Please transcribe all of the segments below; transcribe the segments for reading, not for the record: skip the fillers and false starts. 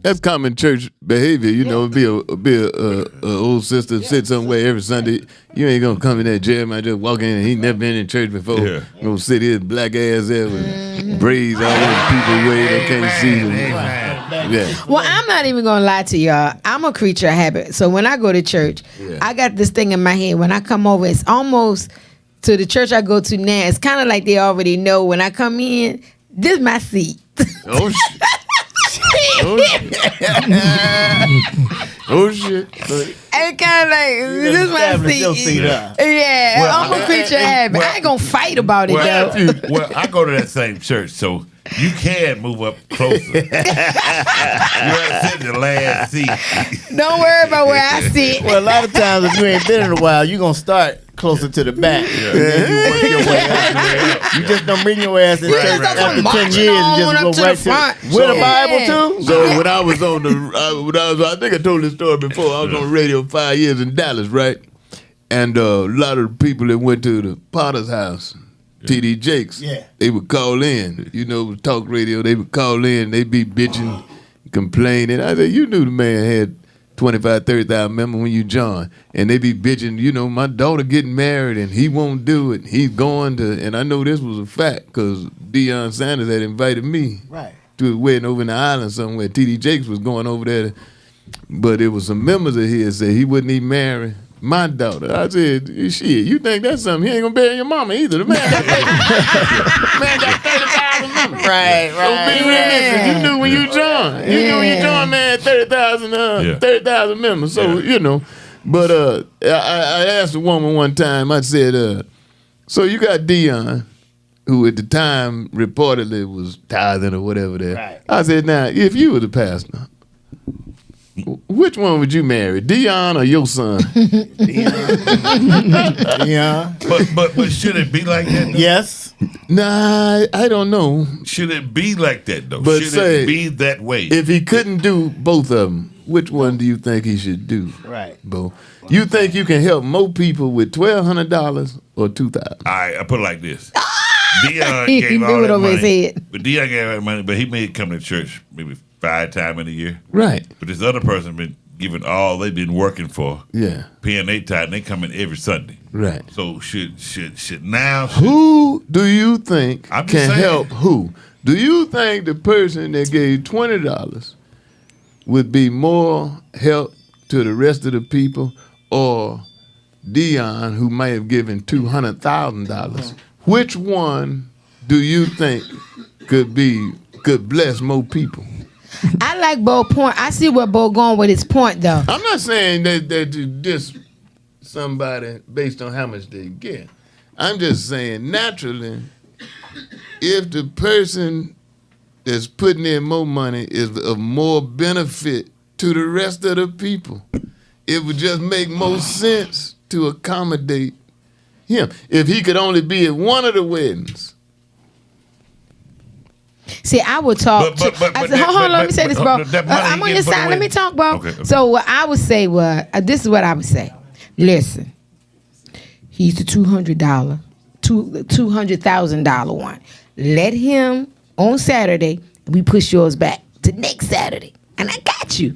That's common church behavior. You know, be a old sister sit somewhere every Sunday. You ain't gonna come in there, Jeremiah just walk in and he never been in church before. Yeah. Gonna sit here black ass there with braids all over people way they can't see them. Yeah. Well, I'm not even gonna lie to y'all. I'm a creature of habit. So when I go to church, I got this thing in my head. When I come over, it's almost to the church I go to now. It's kind of like they already know when I come in. This is my seat. Oh shit. Oh shit. It's kind of like, this is my seat. Yeah, well, I'm a creature of habit. I ain't going to fight about it, though. Well, I go to that same church, so you can move up closer. You have to sit in the last seat. Don't worry about where I sit. Well, a lot of times if you ain't been in a while, you're going to start closer to the back. And then you work your way up. You just don't bring your ass in church after 10 years and just go right to the with a Bible, too? So when I was on I think I told this story before. I was on radio 5 years in Dallas, right? And a lot of the people that went to the Potter's house, T.D. Jakes, they would call in. You know, talk radio, they would call in. They'd be bitching, complaining. I said, you knew the man had 25, 30,000 members when you joined. And they be bitching, you know, my daughter getting married and he won't do it. He's going to, and I know this was a fact because Deion Sanders had invited me to a wedding over in the island somewhere. T.D. Jakes was going over there. But it was some members of his said he wouldn't even marry my daughter. I said, shit, you think that's something? He ain't gonna bury your mama either. The man got 30,000 members. Right. So be realistic. You knew when you joined. You knew when you joined, man, 30,000 members. So, you know. But I asked a woman one time, I said, so you got Deion, who at the time reportedly was tithing or whatever there. Right. I said, now, if you were the pastor, which one would you marry, Deion or your son? Deion. But should it be like that, though? Yes. Nah, I don't know. Should it be like that, though? But should it be that way? If he couldn't do both of them, which one do you think he should do? Right. Bo? You think you can help more people with $1,200 or $2,000? All right, I put it like this. Deion gave all that money. But Deion gave all that money, but he may come to church maybe 5 times in a year. Right. But this other person been giving all they've been working for. Yeah. Paying their tithe, and they come in every Sunday. Right. So should who do you think can help who? Do you think the person that gave $20 would be more help to the rest of the people, or Deion, who may have given $200,000? Which one do you think could bless more people? I like Bo's point. I see where Bo going with his point, though. I'm not saying that you diss somebody based on how much they get. I'm just saying naturally, if the person that's putting in more money is of more benefit to the rest of the people, it would just make more sense to accommodate him. If he could only be at one of the weddings. See, I would talk. I said, hold on, let me say this, bro. I'm on your side. Let me talk, bro. Okay. So what I would say was, this is what I would say. Listen, he's the $200,000 one. Let him on Saturday. We push yours back to next Saturday, and I got you.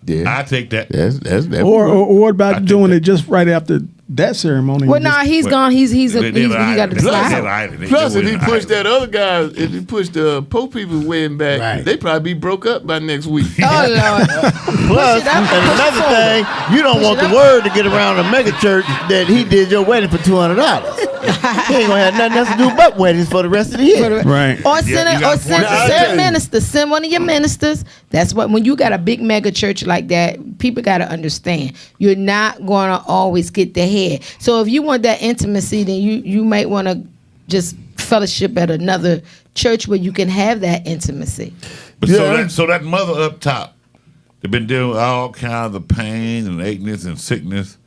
Yeah, I take that. That's or what about doing it just right after that ceremony? Well, no, he's gone. He got to slide. Plus, if he pushed that other guy, if he pushed the poor people's wedding back, they probably be broke up by next week. Oh Lord! Plus, and another thing, you don't want the word to get around the mega church that he did your wedding for $200. He ain't gonna have nothing else to do but weddings for the rest of the year. Right. Or send a minister. Send one of your ministers. That's what, when you got a big mega church like that, people got to understand. You're not going to always get the head. So if you want that intimacy, then you might want to just fellowship at another church where you can have that intimacy. But so that mother up top, they've been dealing with all kinds of pain and acheness and sickness.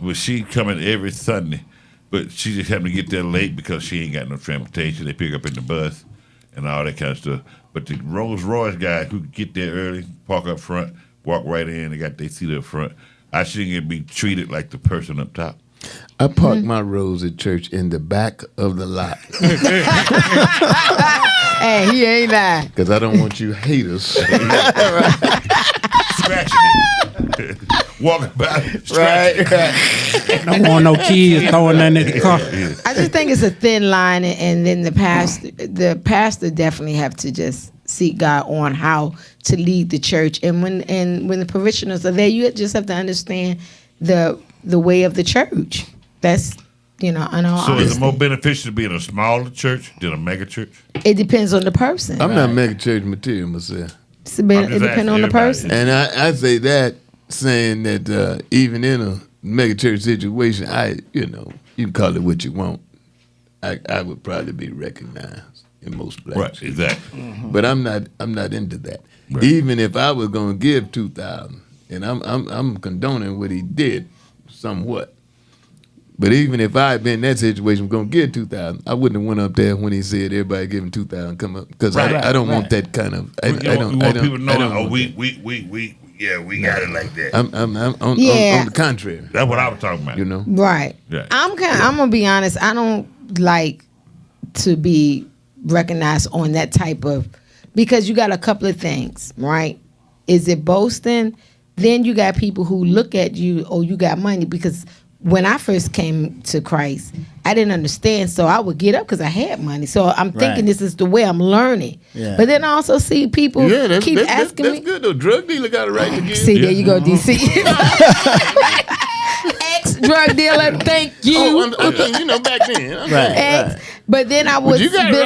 But she coming every Sunday. But she just having to get there late because she ain't got no transportation. They pick up in the bus and all that kind of stuff. But the Rolls Royce guy who get there early, park up front, walk right in, they got their seat up front. I shouldn't be treated like the person up top. I park my Rose at church in the back of the lot. Hey, he ain't lying. Because I don't want you haters. Scratching it. Walking by. Right. Don't want no kids throwing that in the car. I just think it's a thin line, and then the pastor definitely have to just seek God on how to lead the church. And when the parishioners are there, you just have to understand the way of the church. That's, in all So honesty. is it more beneficial to be in a smaller church than a mega church? It depends on the person. I'm not mega church material myself. It depends on the person. And I say that saying that even in a mega church situation, you can call it what you want. I would probably be recognized in most places. Right, exactly. Mm-hmm. But I'm not into that. Right. Even if I was going to give $2,000, and I'm condoning what he did somewhat. But even if I had been in that situation, going to give $2,000, I wouldn't have went up there when he said everybody giving $2,000 come up, because I don't want that kind of. We want people to know, we got it like that. I'm on the contrary. That's what I was talking about. Right. Yeah. I'm gonna be honest. I don't like to be recognized on that type of, because you got a couple of things, right? Is it boasting? Then you got people who look at you, oh, you got money, because when I first came to Christ, I didn't understand, so I would get up because I had money. So I'm thinking this is the way I'm learning. Yeah. But then I also see people keep asking me. That's good though. Drug dealer got a right to give. See, there you go, DC. Ex-drug dealer, thank you. I mean, back then. Right. But then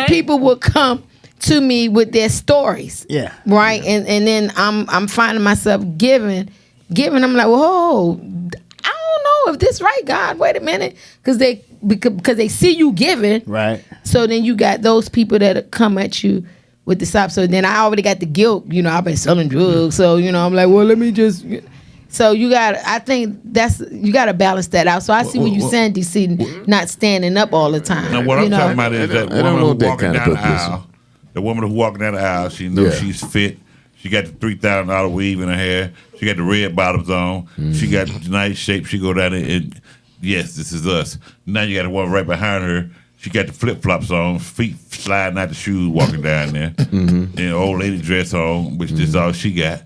people would come to me with their stories. Yeah. Right? Yeah. And then I'm finding myself giving. I'm like, whoa, I don't know if this right, God. Wait a minute. Because they see you giving. Right. So then you got those people that come at you with the stop. So then I already got the guilt. I've been selling drugs. So, I'm like, well, let me just. So you got to balance that out. So I see what you're saying, DC, not standing up all the time. Now what I'm talking about is that woman who's walking down the aisle. The woman who's walking down the aisle, she knows she's fit. She got the $3,000 weave in her hair. She got the red bottoms on. Mm-hmm. She got nice shape. She go down there and yes, this is us. Now you got the one right behind her. She got the flip flops on, feet sliding out the shoes, walking down there. Mm-hmm. And old lady dress on, which is all she got.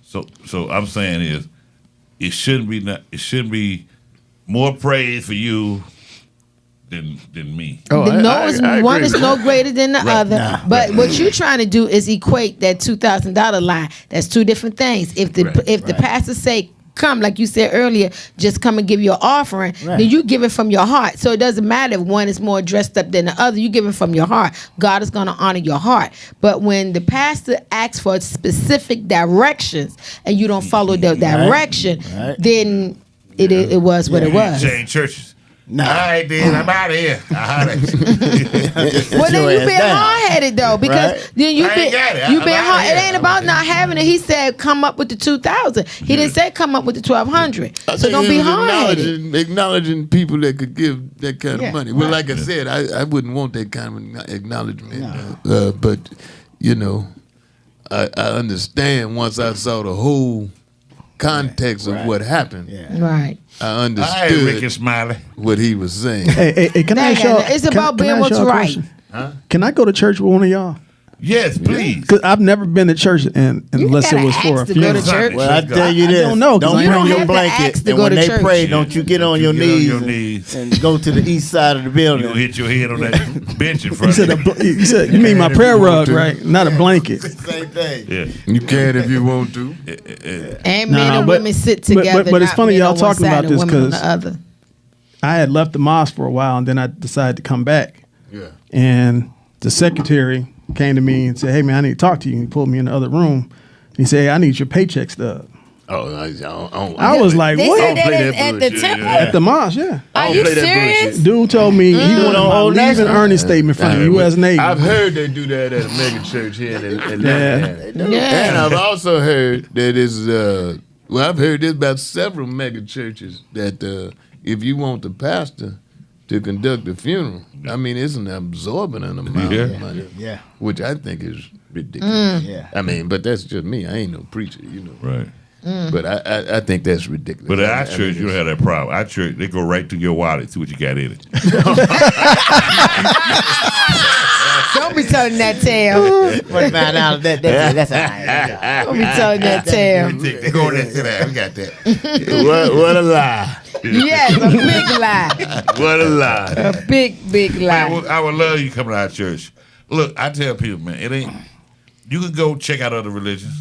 So I'm saying is, it shouldn't be more praise for you than me. One is no greater than the other. Nah, but what you're trying to do is equate that $2,000 line. That's two different things. If the pastor say, come, like you said earlier, just come and give your offering, then you give it from your heart. So it doesn't matter if one is more dressed up than the other. You give it from your heart. God is going to honor your heart. But when the pastor asks for specific directions and you don't follow the direction, then it was what it was. Change churches. No. All right, then I'm out of here. Well, then you've been hard-headed though, because then you've been hard. It ain't about not having it. He said, "Come up with the 2,000." He didn't say, "Come up with the 1,200." So don't be hard-headed. Acknowledging people that could give that kind of money. Well, like I said, I wouldn't want that kind of acknowledgement. No. But I understand once I saw the whole context of what happened. Right. I understood Ricky Smiley. what he was saying. Hey, can I ask y'all? It's about being what's right. Huh? Can I go to church with one of y'all? Yes, please. Because I've never been to church unless it was for a funeral. Well, I tell you this. I don't know. Don't bring your blanket. And when they pray, don't you get on your knees and go to the east side of the building. You'll hit your head on that bench in front of you. You mean my prayer rug, right? Not a blanket. Same thing. Yeah. You can if you want to. And men and women sit together. But it's funny y'all talking about this because I had left the mosque for a while and then I decided to come back. Yeah. And the secretary came to me and said, "Hey man, I need to talk to you." He pulled me in the other room. He said, "Hey, I need your paycheck stub." Oh, I was like, they "What?" Said that at the temple? At the mosque, yeah. Are you serious? Dude told me he went on my leaving earnings statement from the U.S. Navy. I've heard they do that at a mega church here in Atlanta. Yeah. And I've also heard that I've heard this about several mega churches that if you want the pastor to conduct the funeral, I mean, it's an absorbent amount of money, which I think is ridiculous. I mean, but that's just me. I ain't no preacher, Right. But I think that's ridiculous. But at our church, you don't have that problem. Our church, they go right to your wallet, see what you got in it. Don't be telling that tale. $49. That's all right. Don't be telling that tale. They go there, sit down. We got that. What a lie. Yes, a big lie. What a lie. A big lie. Man, I would love you coming to our church. Look, I tell people, man, it ain't. You can go check out other religions.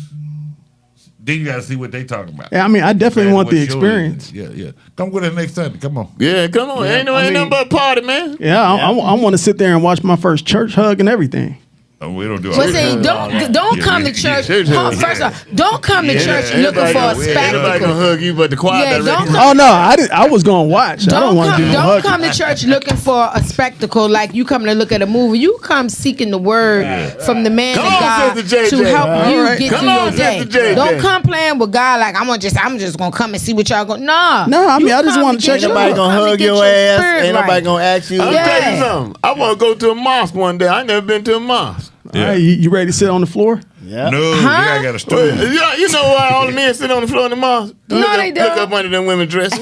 Then you got to see what they talking about. Yeah, I mean, I definitely want the What's yours? experience. Yeah. Come with us next Sunday. Come on. Yeah, come on. Ain't nothing but a party, man. Yeah, I want to sit there and watch my first church hug and everything. Oh, we don't do all But that. see, don't come to church. First off, don't come to church looking for a Everybody spectacle. gonna hug you, but the choir Yeah, director. don't come. Oh no, I was gonna watch. I don't want to do no Don't hugging. come to church looking for a spectacle like you coming to look at a movie. You come seeking the word from the man Come of on, God Sister JJ. to help you All right. get Come through on, your day. Sister JJ. Don't come playing with God like I'm just gonna come and see what y'all going. Nah. No, I mean, I just want to check get it your- Nobody out. gonna come hug get your your ass. spirit Ain't nobody right. gonna ask you. I'll Yeah. tell you something. I want to go to a mosque one day. I ain't never been to a mosque. All right, you ready to sit on the floor? Yeah. No, Huh? I got a stool. You know why all the men sit on the floor in the mosque? No, they Look don't. up under them women's dresses.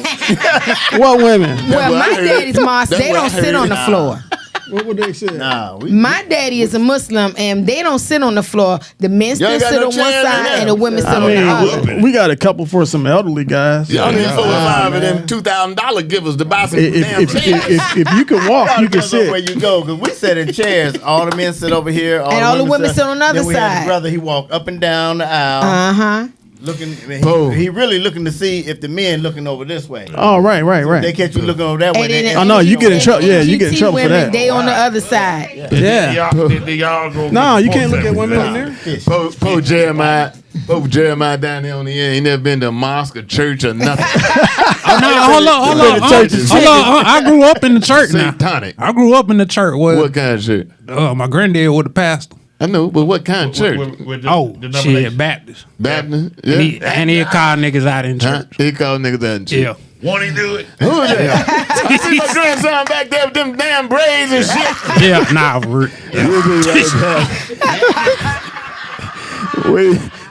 What women? Well, what I my heard. daddy's mosque, That's they what I don't sit heard. on the floor. What would they say? Nah, we My daddy is a Muslim, and they don't sit on the floor. The men Y'all still got sit no on one chairs in side, there. and the women sit I on the other. mean, we got a couple for some elderly guys. Y'all need 4 or 5 of man. them $2,000 givers to buy some If, damn if, chairs. if you can walk, you can depends on where sit. you go, because we sit in chairs. All the men sit over here, And all the women sit on the other then we had side. the brother, he walked up and down the aisle, Uh-huh. looking. Oh. He really looking to see if the men looking over this way. Oh, right. They catch you looking over that way. And then they- Oh, no, you get in trouble. Yeah, you get in LGBT trouble for women, that. They on the other side. Yeah. Y'all go No, get you can't look at pork women in sandwiches. there. Fish. Pope Jeremiah down there on the end. He never been to a mosque or church or nothing. Oh, no, hold on. Hold on. I grew up in the church now. Satanic. I grew up in the church. Well, What kind of church? my granddad was the pastor. I know, but what kind of church? With the Oh, denomination. shit, Baptist. Baptist? Yeah. And he'd call niggas out in Huh? church. He called niggas out in church. Yeah. Won't he do it? Who is that? I see my grandson back there with them damn braids and shit. Yeah, nah,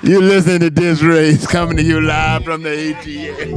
You listen to DisRace coming to you live from the ATL.